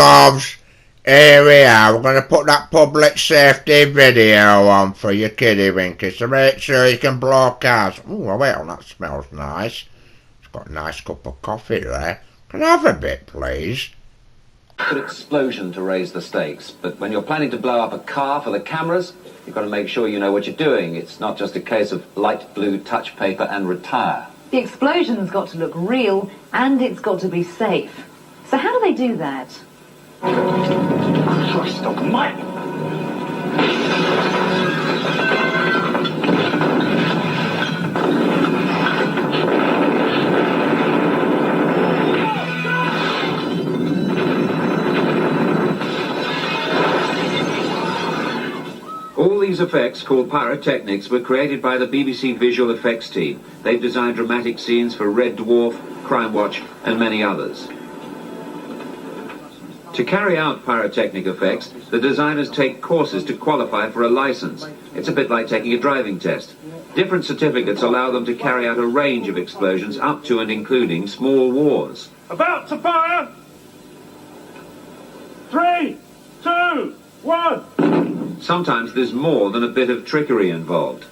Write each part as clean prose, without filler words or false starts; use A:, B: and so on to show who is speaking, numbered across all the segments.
A: loves. Here we are. We're going to put that public safety video on for your kiddie winky, so make sure you can blow cars. Oh, well, that smells nice. It's got a nice cup of coffee there. Can I have a bit, please?
B: An explosion to raise the stakes, but when you're planning to blow up a car for the cameras, you've got to make sure you know what you're doing. It's not just a case of light blue touch paper and retire.
C: The explosion's got to look real, and it's got to be safe. So how do they do that?
D: Christ almighty!
B: All these effects, called pyrotechnics, were created by the BBC visual effects team. They've designed dramatic scenes for Red Dwarf, Crime Watch, and many others. To carry out pyrotechnic effects, the designers take courses to qualify for a license. It's a bit like taking a driving test. Different certificates allow them to carry out a range of explosions up to and including small wars.
D: About to fire! 3, 2, 1!
B: Sometimes there's more than a bit of trickery involved.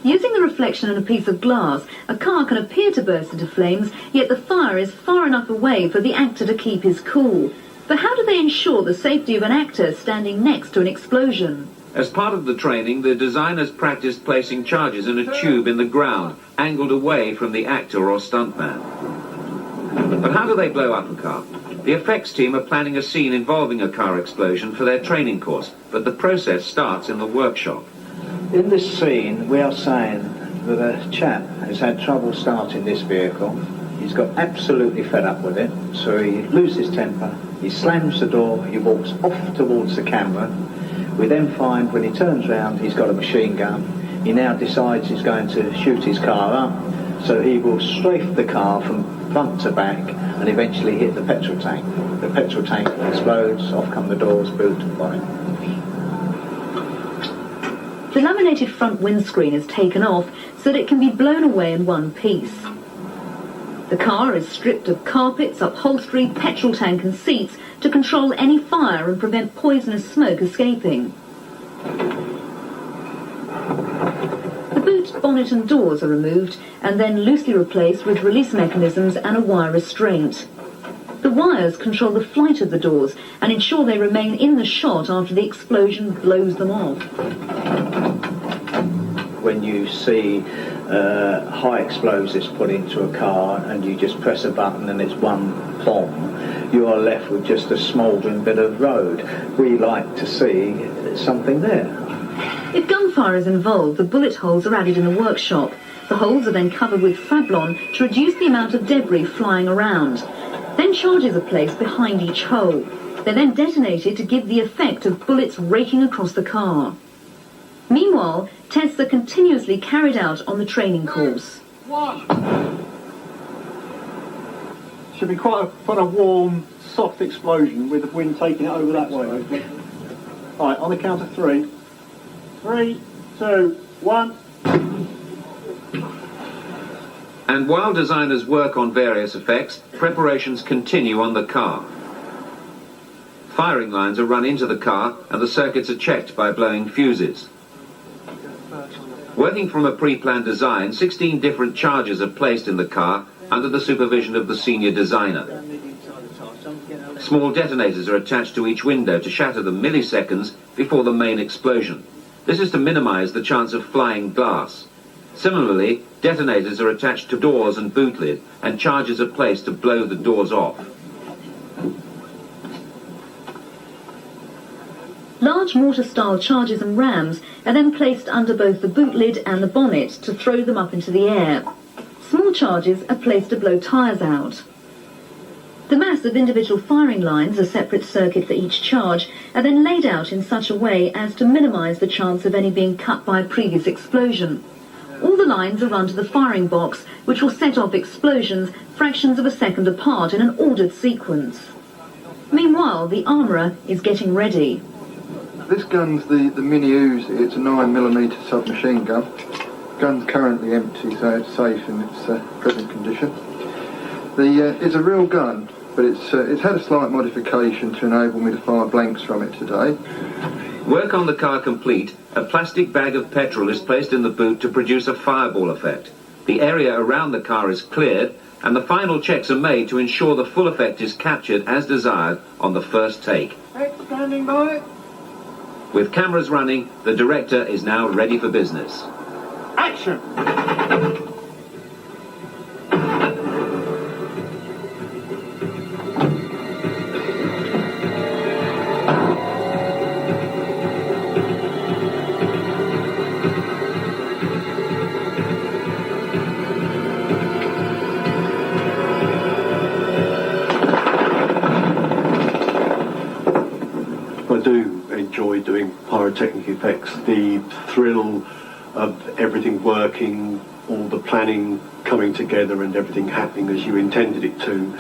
C: Using the reflection in a piece of glass, a car can appear to burst into flames, yet the fire is far enough away for the actor to keep his cool. But how do they ensure the safety of an actor standing next to an explosion?
B: As part of the training, the designers practiced placing charges in a tube in the ground, angled away from the actor or stuntman. But how do they blow up a car? The effects team are planning a scene involving a car explosion for their training course, but the process starts in the workshop.
E: In this scene, we are saying that a chap has had trouble starting this vehicle. He's got absolutely fed up with it, so he loses temper, he slams the door, he walks off towards the camera. We then find when he turns round, he's got a machine gun. He now decides he's going to shoot his car up, so he will strafe the car from front to back and eventually hit the petrol tank. The petrol tank explodes, off come the doors, boot and bonnet.
C: The laminated front windscreen is taken off so that it can be blown away in one piece. The car is stripped of carpets, upholstery, petrol tank and seats to control any fire and prevent poisonous smoke escaping. The boot, bonnet and doors are removed and then loosely replaced with release mechanisms and a wire restraint. The wires control the flight of the doors and ensure they remain in the shot after the explosion blows them off.
E: When you see high explosives put into a car and you just press a button and it's one bomb, you are left with just a smouldering bit of road. We like to see something there.
C: If gunfire is involved, the bullet holes are added in the workshop. The holes are then covered with Fablon to reduce the amount of debris flying around. Then charges are placed behind each hole. They're then detonated to give the effect of bullets raking across the car. Meanwhile, tests are continuously carried out on the training course.
D: Should be quite a warm, soft explosion with the wind taking it over that way. Right, on the count of 3. 3, 2, 1.
B: And while designers work on various effects, preparations continue on the car. Firing lines are run into the car and the circuits are checked by blowing fuses. Working from a pre-planned design, 16 different charges are placed in the car under the supervision of the senior designer. Small detonators are attached to each window to shatter them milliseconds before the main explosion. This is to minimize the chance of flying glass. Similarly, detonators are attached to doors and boot lid, and charges are placed to blow the doors off.
C: Large mortar-style charges and rams are then placed under both the boot lid and the bonnet to throw them up into the air. Small charges are placed to blow tyres out. The mass of individual firing lines, a separate circuit for each charge, are then laid out in such a way as to minimise the chance of any being cut by a previous explosion. All the lines are run to the firing box, which will set off explosions fractions of a second apart in an ordered sequence. Meanwhile, the armourer is getting ready.
F: This gun's the Mini Uzi. It's a 9mm submachine gun. Gun's currently empty, so it's safe in its present condition. It's a real gun. but it's had a slight modification to enable me to fire blanks from it today.
B: Work on the car complete, a plastic bag of petrol is placed in the boot to produce a fireball effect. The area around the car is cleared, and the final checks are made to ensure the full effect is captured as desired on the first take.
D: Standing by.
B: With cameras running, the director is now ready for business.
D: Action!
G: I do enjoy doing pyrotechnic effects. The thrill of everything working, all the planning coming together and everything happening as you intended it to.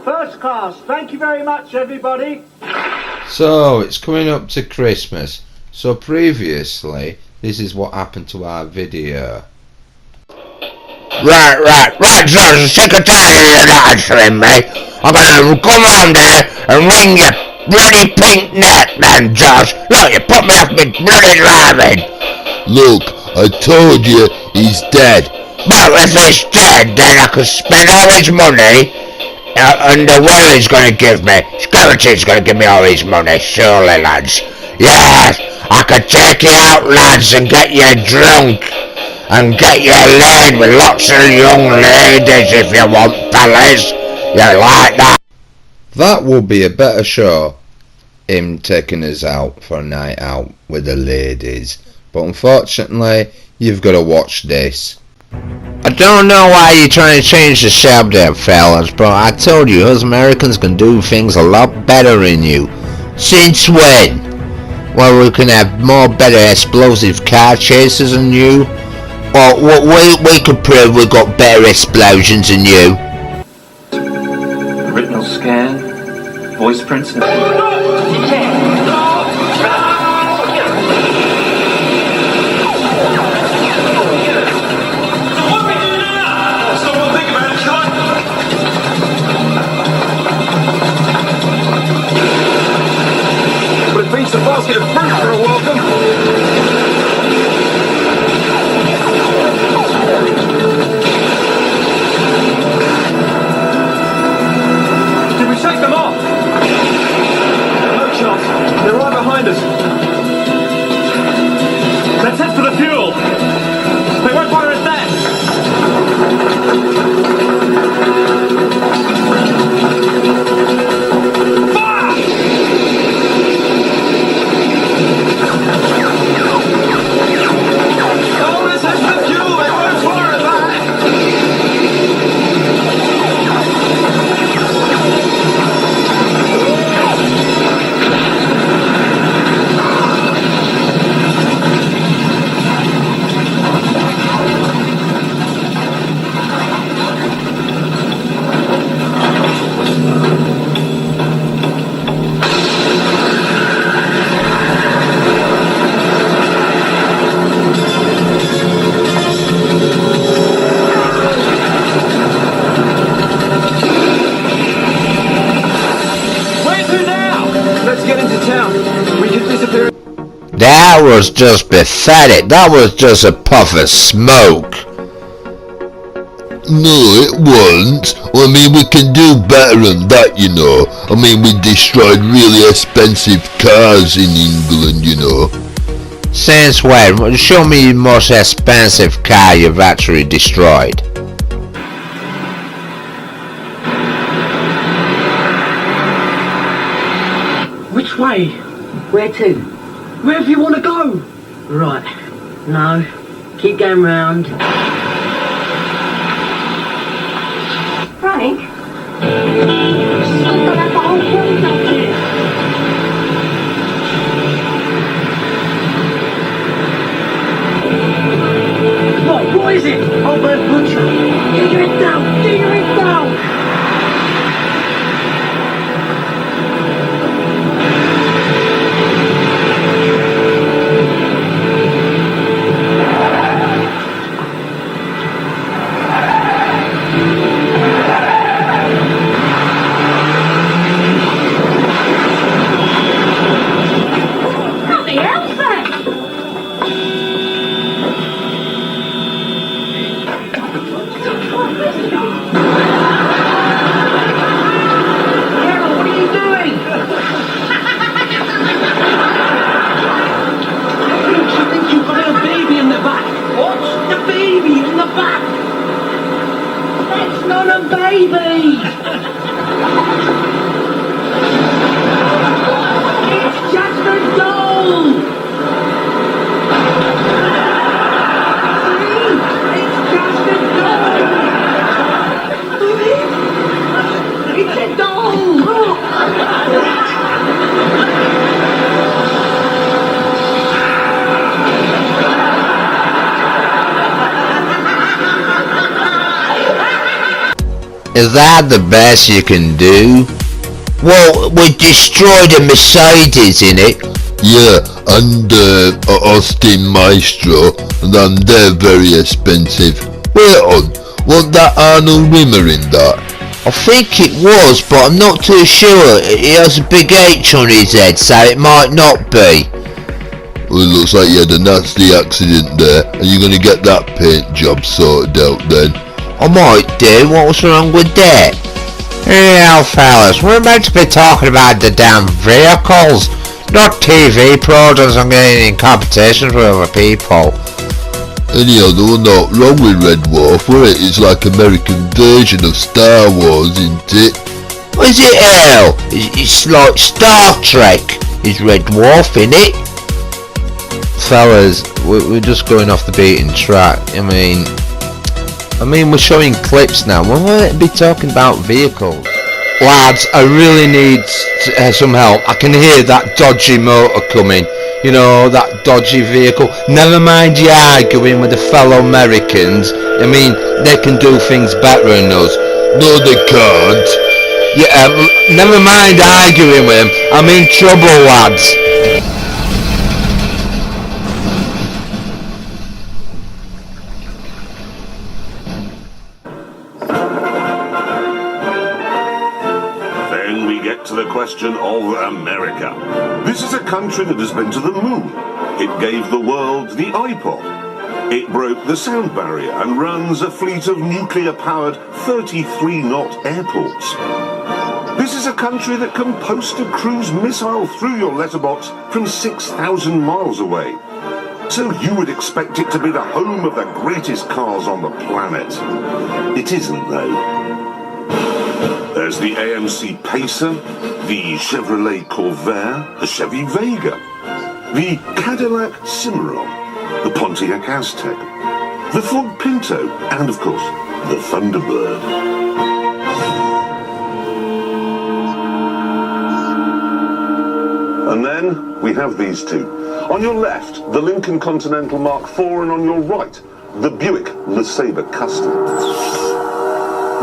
D: First class. Thank you very much, everybody.
A: So it's coming up to Christmas. So previously, this is what happened to our video.
H: Right, George, I'm sick of tired of you not answering me. I'm gonna come round here and wring your bloody pink neck then, George. Look, you put me off me bloody driving.
I: Look, I told you he's dead.
H: Well, if he's dead, then I can spend all his money and the will he's gonna give me. Security's gonna give me all his money, surely, lads. Yes, I could take you out, lads, and get you drunk. And get you laid with lots of young ladies if you want, fellas. You like that?
A: That would be a better show, him taking us out for a night out with the ladies. But unfortunately, you've got to watch this.
H: I don't know why you're trying to change the subject, fellas, but I told you us Americans can do things a lot better than you. Since when? Well, we can have more better explosive car chasers than you. Or we could prove we got better explosions than you.
J: Retinal scan, voice prints.
K: But it beats a basket of fruit for a welcome. They're right behind us. Let's head for the fuel. They won't fire us then. Fire! Oh, let's head for the fuel. They won't fire us back.
H: That was just pathetic. That was just a puff of smoke.
I: No, it wasn't. I mean, we can do better than that, you know. I mean, we destroyed really expensive cars in England, you know.
H: Since when? Show me the most expensive car you've actually destroyed.
L: Which way?
M: Where to?
L: Wherever you want to go.
M: Right. No. Keep going round.
C: Frank?
L: What is it?
M: Old man Butcher.
L: Get your head down! Get your head down! Carol, what are you doing? I think you've got a baby in the back. What? The baby in the back. That's not a baby. It's just a doll. See? It's just a doll. It's a doll.
H: Is that the best you can do? Well, we destroyed a Mercedes in it.
I: Yeah, and Austin Maestro, and they're very expensive. Wait on, wasn't that Arnold Rimmer in that?
H: I think it was, but I'm not too sure. He has a big H on his head, so it might not be.
I: Well, it looks like you had a nasty accident there. Are you going to get that paint job sorted out then?
H: I might do. What's wrong with that? Yeah, fellas, we're meant to be talking about the damn vehicles, not TV products and getting in competitions with other people.
I: Anyhow, there was not wrong with Red Dwarf, were it? It's like American version of Star Wars, isn't it?
H: Is it hell? It's like Star Trek. Is Red Dwarf in it? Fellas, we're just going off the beaten track. I mean, we're showing clips now. We won't be talking about vehicles. Lads, I really need some help. I can hear that dodgy motor coming. You know, that dodgy vehicle. Never mind you arguing with the fellow Americans. I mean, they can do things better than us.
I: No, they can't.
H: Yeah, never mind arguing with them. I'm in trouble, lads.
N: To the question of America. This is a country that has been to the moon. It gave the world the iPod. It broke the sound barrier and runs a fleet of nuclear-powered 33-knot airports. This is a country that can post a cruise missile through your letterbox from 6,000 miles away. So you would expect it to be the home of the greatest cars on the planet. It isn't, though. There's the AMC Pacer, the Chevrolet Corvair, the Chevy Vega, the Cadillac Cimarron, the Pontiac Aztec, the Ford Pinto, and of course, the Thunderbird. And then we have these two. On your left, the Lincoln Continental Mark IV, and on your right, the Buick LeSabre Custom.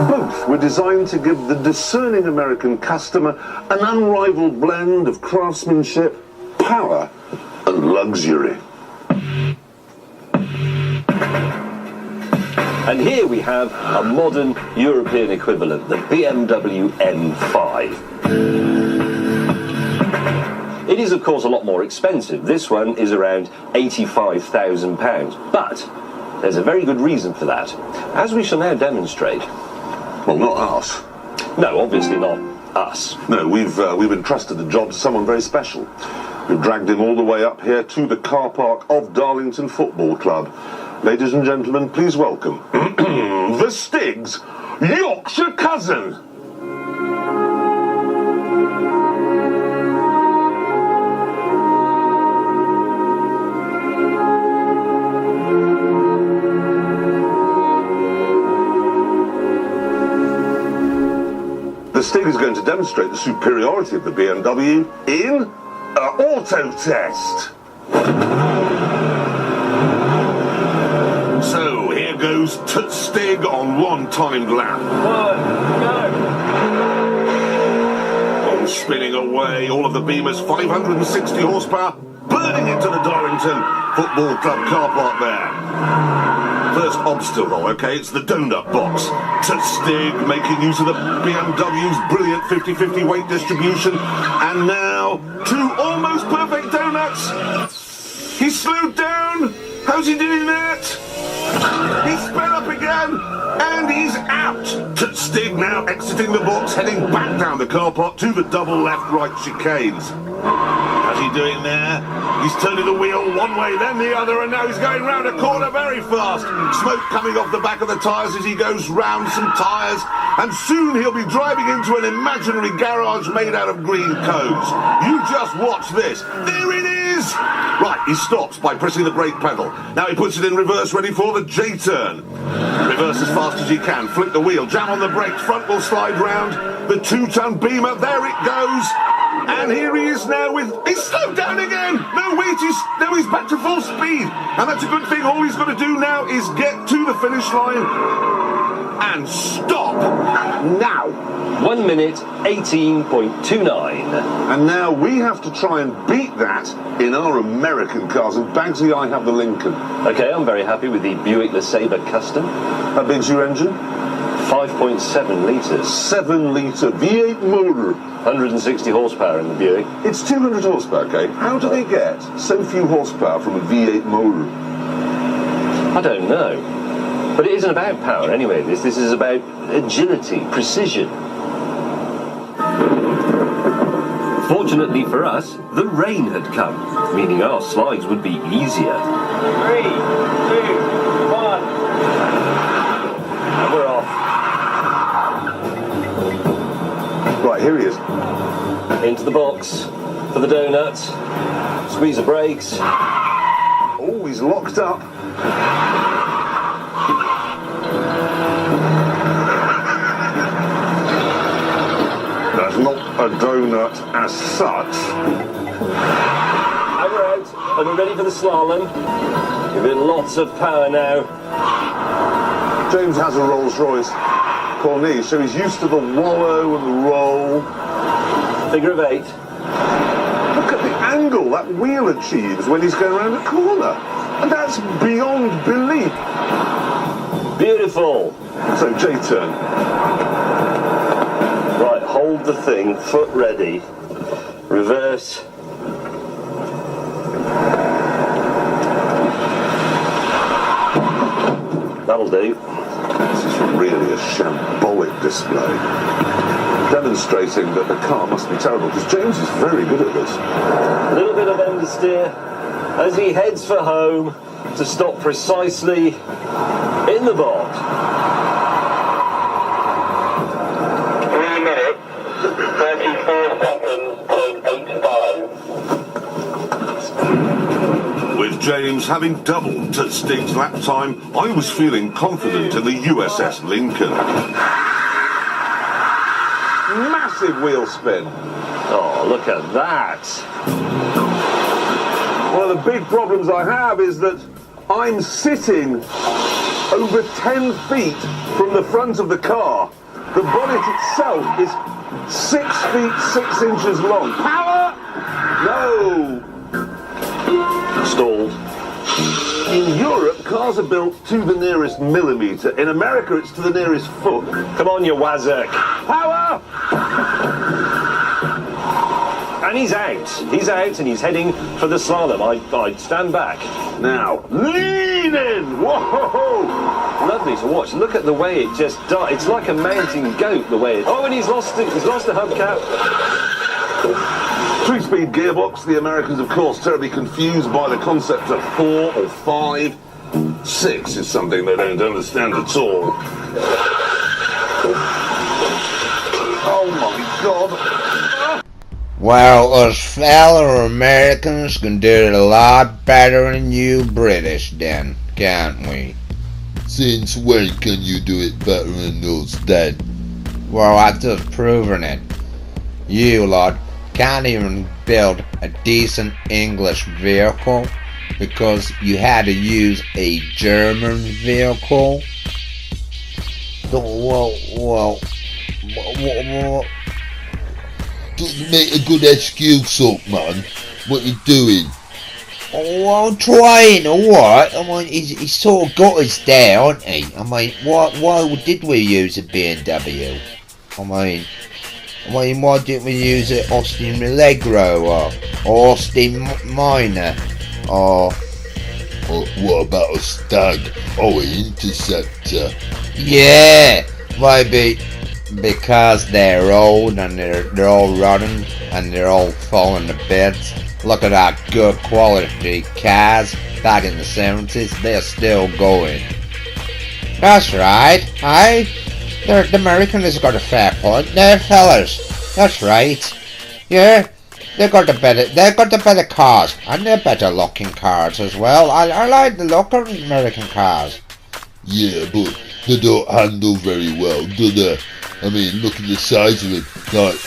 N: Both were designed to give the discerning American customer an unrivaled blend of craftsmanship, power, and luxury.
O: And here we have a modern European equivalent, the BMW M5. It is, of course, a lot more expensive. This one is around £85,000. But there's a very good reason for that, as we shall now demonstrate.
N: Well, not us.
O: No, obviously not us.
N: No, we've entrusted the job to someone very special. We've dragged him all the way up here to the car park of Darlington Football Club. Ladies and gentlemen, please welcome the Stig's Yorkshire cousin. The Stig is going to demonstrate the superiority of the BMW in an auto test. So here goes to Stig on one timed lap. Oh, spinning away, all of the Beamer's 560 horsepower burning into the Darlington Football Club car park there. First obstacle, okay, it's the donut box. To Stig, making use of the BMW's brilliant 50-50 weight distribution. And now, two almost perfect donuts. He slowed down. How's he doing that? He sped up again. And He's out! Stig now exiting the box, heading back down the car park to the double left-right chicanes. How's he doing there? He's turning the wheel one way, then the other, and now he's going round a corner very fast. Smoke coming off the back of the tyres as he goes round some tyres, and soon he'll be driving into an imaginary garage made out of green cones. You just watch this. There it is! Right, he stops by pressing the brake pedal. Now he puts it in reverse, ready for the J-turn. Reverse as fast as he can, flick the wheel, jam on the brakes, front will slide round. The 2-ton Beamer, there it goes. And here he is now with... He's slowed down again! No, wait, he's back to full speed. And that's a good thing. All he's got to do now is get to the finish line and stop. Now.
O: 1 minute, 18.29.
N: And now we have to try and beat that in our American cars. And Bagsy, I have the Lincoln.
O: Okay, I'm very happy with the Buick LeSabre Custom.
N: How big's your engine?
O: 5.7 litres.
N: 7-litre V8 motor.
O: 160 horsepower in the Buick.
N: It's 200 horsepower, okay? How do they get so few horsepower from a V8 motor?
O: I don't know. But it isn't about power anyway. This is about agility, precision. Fortunately for us, the rain had come, meaning our slides would be easier.
D: 3, 2, 1.
O: And we're off.
N: Right, here he is.
O: Into the box for the donuts. Squeeze the brakes.
N: Oh, he's locked up. That's not a donut as such.
O: And we're out, and we're ready for the slalom. Give it lots of power now.
N: James has a Rolls-Royce Corniche, so he's used to the wallow and the roll.
O: Figure of 8.
N: Look at the angle that wheel achieves when he's going around a corner. And that's beyond belief.
O: Beautiful.
N: So, J-turn.
O: Right, hold the thing, foot ready. Reverse. That'll do.
N: This is really a shambolic display, demonstrating that the car must be terrible, because James is very good at this.
O: A little bit of understeer as he heads for home to stop precisely in the box.
L: 3 minutes, 34 seconds, 0.85.
N: With James having doubled to Stig's lap time, I was feeling confident in the USS Lincoln. Massive wheel spin.
O: Oh, look at that.
N: One of the big problems I have is that I'm sitting over 10 feet from the front of the car. The bonnet itself is 6 feet 6 inches long. Power! No!
O: Stalled.
N: In Europe, cars are built to the nearest millimetre. In America, it's to the nearest foot.
O: Come on, you wazzock.
N: Power!
O: And he's out. He's out and he's heading for the slalom. I'd stand back.
N: Now, lean in! Whoa!
O: Lovely to watch. Look at the way it just dies. It's like a mountain goat, the way it... Oh, and he's lost the hubcap.
N: 3-speed gearbox. The Americans, of course, terribly confused by the concept of 4 or 5. 6 is something they don't understand at all. Oh my God.
H: Well, us fellow Americans can do it a lot better than you British then, can't we?
I: Since when can you do it better than us then?
H: Well, I've just proven it. You lot can't even build a decent English vehicle because you had to use a German vehicle. Well.
I: Don't make a good excuse up, man. What you doing?
H: Oh, I'm trying, alright. I mean, he's sort of got us there, hasn't he? I mean, why did we use a BMW? I mean, why didn't we use an Austin Allegro or Austin Minor or
I: what about a Stag or an Interceptor?
H: Yeah, maybe because they're old and they're all rotten and they're all falling to bits. Look at our good quality cars back in the 70s, they're still going. That's right, aye. The American has got a fair point there, fellas. That's right. Yeah, they got the better cars, and they're better looking cars as well. I like the look of American cars.
I: Yeah, but they don't handle very well, do they? I mean, look at the size of it. Like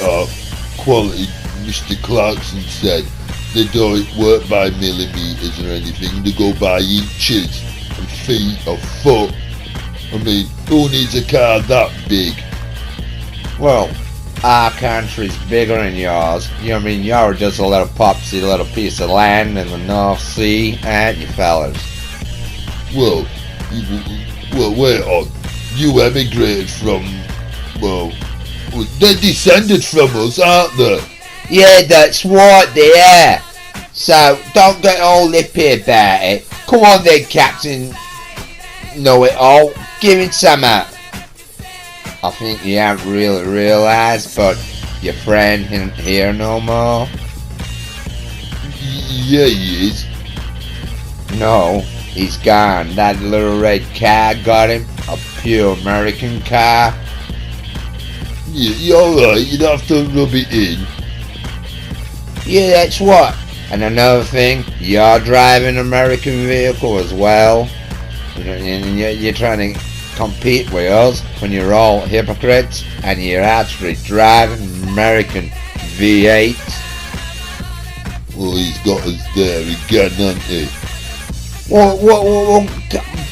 I: quality Mr. Clarkson said, they don't work by millimeters or anything. They go by inches and feet or foot. I mean, who needs a car that big?
H: Well, our country's bigger than yours. You know, I mean, you're just a little popsy little piece of land in the North Sea, aren't you, fellas?
I: Well, wait on. You emigrated from, well, they're descended from us, aren't they?
H: Yeah, that's what they are. So, don't get all lippy about it. Come on then, Captain Know-It-All. Give it some up. I think you haven't really realised, but your friend isn't here no more.
I: Yeah, he is.
H: No, he's gone. That little red car got him. A pure American car.
I: Yeah, you're alright. You don't have to rub it in.
H: Yeah, that's what. And another thing, you're driving an American vehicle as well. And you're trying to compete with us when you're all hypocrites and you're actually driving American V8.
I: Well, he's got us there again, hasn't he?
H: Well,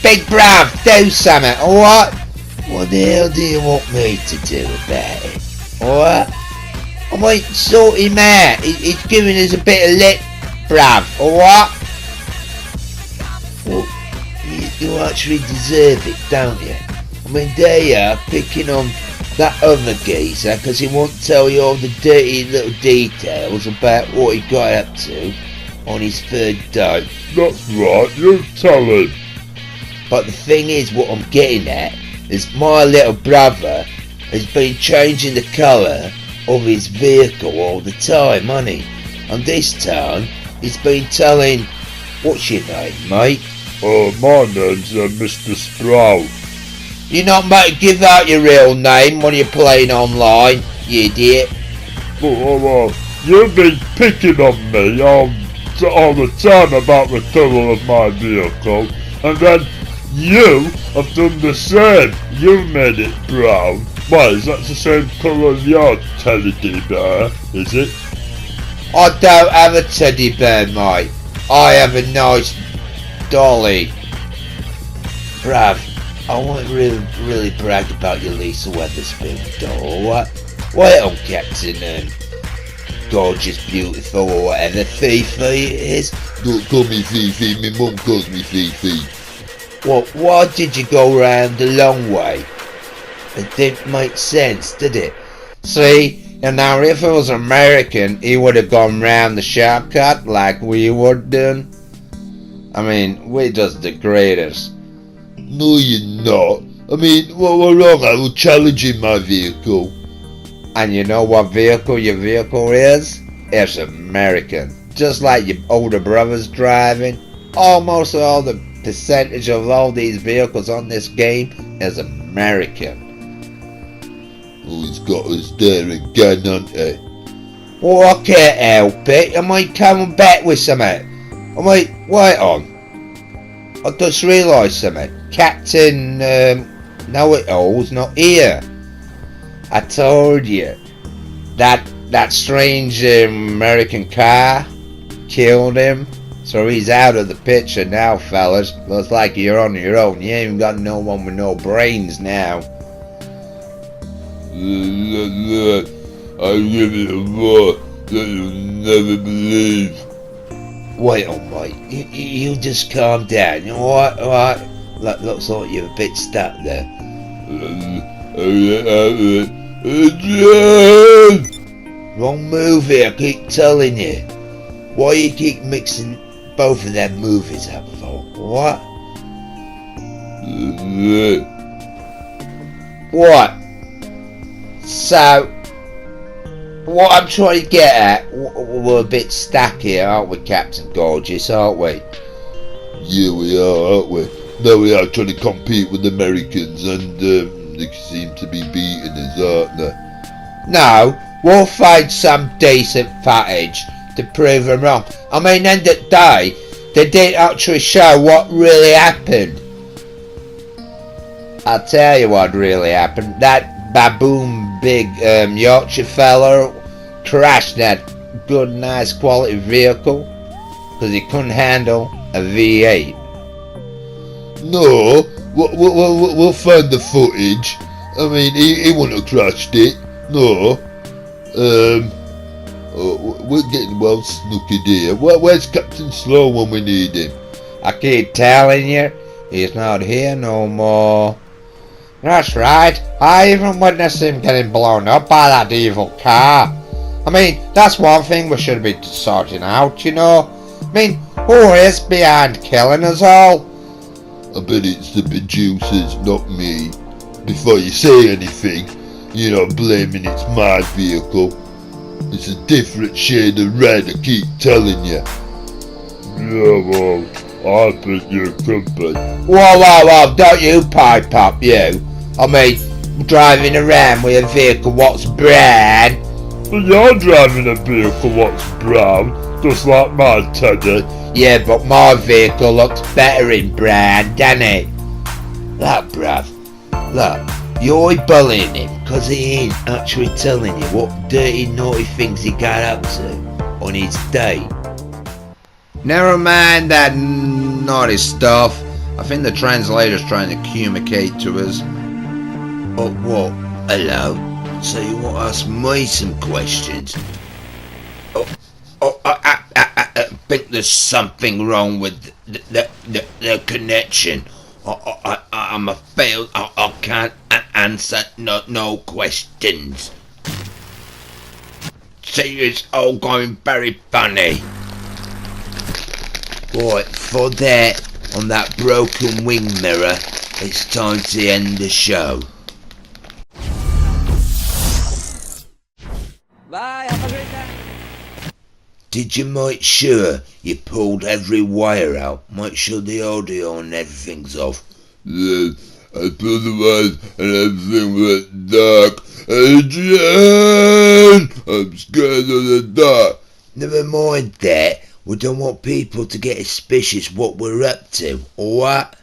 H: Big Brav, do something, alright? What the hell do you want me to do about it? Alright? I might sort him out. He's giving us a bit of lip, Brav, alright? Well, you actually deserve it, don't you? I mean, there you are, picking on that other geezer because he won't tell you all the dirty little details about what he got up to on his third day.
I: That's right, you tell him.
H: But the thing is, what I'm getting at is my little brother has been changing the colour of his vehicle all the time, hasn't he? And this time, he's been telling, what's your name, mate?
I: My name's Mr. Sprout.
H: You're not meant to give out your real name when you're playing online, you idiot.
I: Well, you've been picking on me all the time about the colour of my vehicle, and then you have done the same. You've made it brown. Why, is that the same colour as your teddy bear, is it?
H: I don't have a teddy bear, mate. I have a nice dolly. Bruv, I won't really brag about your Lisa Weatherspoon doll, what? Wait on Captain, gorgeous, beautiful, or whatever Fifi it is.
I: Don't call me Fifi, my mum calls me Fifi.
H: Well, why did you go round the long way? It didn't make sense, did it? See, and now if it was American, he would have gone round the shortcut like we would done. I mean, we're just the greatest.
I: No, you're not. I mean, what was wrong? I was challenging my vehicle.
H: And you know what vehicle your vehicle is? It's American. Just like your older brother's driving. Almost all the percentage of all these vehicles on this game is American.
I: Oh, he's got us there again, hasn't he?
H: Well, I can't help it. I might come back with something. I might, wait on. I just realised something. Captain Know-It-All's not here. I told you. That strange American car killed him. So he's out of the picture now, fellas. Looks like you're on your own. You ain't got no one with no brains now.
I: I give it a roar that you'll never believe.
H: Wait on, mate. You just calm down. Alright? Looks like you're a bit stuck there. Wrong movie, I keep telling you. Why you keep mixing both of them movies up for? What? What? So, what I'm trying to get at, we're a bit stuck here, aren't we, Captain Gorgeous, aren't we?
I: Yeah, we are, aren't we? Now we are trying to compete with the Americans, and they seem to be beating us, aren't they?
H: No, we'll find some decent footage to prove them wrong. I mean, end of the day, they didn't actually show what really happened. I'll tell you what really happened. That baboon big Yorkshire fella crashed that good, nice quality vehicle because he couldn't handle a V8.
I: No, we'll find the footage. I mean, he wouldn't have crashed it. No. We're getting well snookered here. Where's Captain Slow when we need him?
H: I keep telling you, he's not here no more. That's right, I even witnessed him getting blown up by that evil car. I mean, that's one thing we should be sorting out, you know. I mean, who is behind killing us all?
I: I bet it's the producers, not me. Before you say anything, you're not blaming it's my vehicle. It's a different shade of red, I keep telling you. Yeah, well, I bet you're company.
H: Whoa, don't you pipe up, you. I mean, driving around with a vehicle what's brown.
I: But you're driving a vehicle what's brown, just like my Teddy.
H: Yeah, but my vehicle looks better in brown, doesn't it? Look, bruv, look, you're bullying him because he ain't actually telling you what dirty, naughty things he got up to on his date. Never mind that naughty stuff. I think the translator's trying to communicate to us. Oh, what? Hello? So you want to ask me some questions? I think there's something wrong with the connection. I'm a failed. I can't answer no questions. See, it's all going very funny. Right, for that, on that broken wing mirror, it's time to end the show.
P: Bye, have a great day.
H: Did you make sure you pulled every wire out? Make sure the audio and everything's off.
I: Yes, I pulled the wires and everything went dark. Adrian! I'm scared of the dark.
H: Never mind that. We don't want people to get suspicious what we're up to, alright?